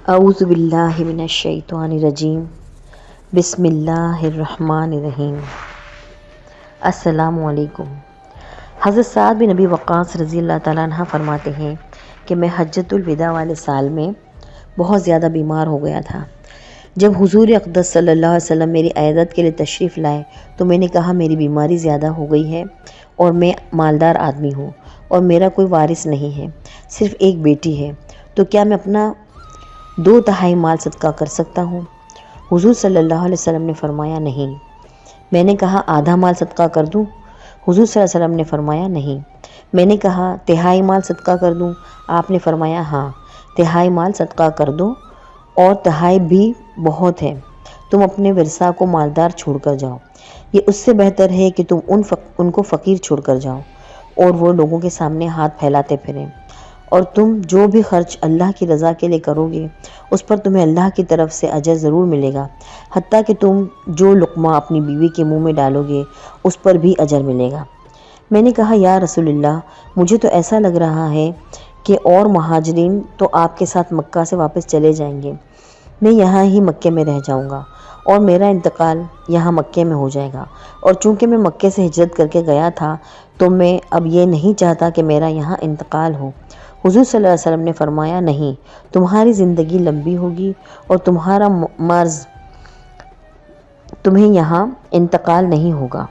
اعوذ باللہ من الشیطان الرجیم بسم اللہ الرحمن الرحیم۔ السلام علیکم۔ حضرت سعد بن ابی وقاص رضی اللہ تعالیٰ عنہ فرماتے ہیں کہ میں حجۃ الوداع والے سال میں بہت زیادہ بیمار ہو گیا تھا۔ جب حضور اقدس صلی اللہ علیہ وسلم میری عیادت کے لیے تشریف لائے تو میں نے کہا میری بیماری زیادہ ہو گئی ہے اور میں مالدار آدمی ہوں اور میرا کوئی وارث نہیں ہے، صرف ایک بیٹی ہے، تو کیا میں اپنا 2/3 مال صدقہ کر سکتا ہوں؟ حضور صلی اللہ علیہ وسلم نے فرمایا نہیں۔ میں نے کہا آدھا مال صدقہ کر دوں؟ حضور صلی اللہ علیہ وسلم نے فرمایا نہیں۔ میں نے کہا 1/3 مال صدقہ کر دوں؟ آپ نے فرمایا ہاں، 1/3 مال صدقہ کر دو، اور 1/3 بھی بہت ہے، تم اپنے ورثاء کو مالدار چھوڑ کر جاؤ، یہ اس سے بہتر ہے کہ تم ان کو فقیر چھوڑ کر جاؤ اور وہ لوگوں کے سامنے ہاتھ پھیلاتے پھریں، اور تم جو بھی خرچ اللہ کی رضا کے لیے کرو گے اس پر تمہیں اللہ کی طرف سے اجر ضرور ملے گا، حتیٰ کہ تم جو لقمہ اپنی بیوی کے منہ میں ڈالو گے اس پر بھی اجر ملے گا۔ میں نے کہا یا رسول اللہ، مجھے تو ایسا لگ رہا ہے کہ اور مہاجرین تو آپ کے ساتھ مکہ سے واپس چلے جائیں گے، میں یہاں ہی مکے میں رہ جاؤں گا اور میرا انتقال یہاں مکے میں ہو جائے گا، اور چونکہ میں مکے سے ہجرت کر کے گیا تھا تو میں اب یہ نہیں چاہتا کہ میرا یہاں انتقال ہو۔ حضور صلی اللہ علیہ وسلم نے فرمایا نہیں، تمہاری زندگی لمبی ہوگی اور تمہارا مرض، تمہیں یہاں انتقال نہیں ہوگا۔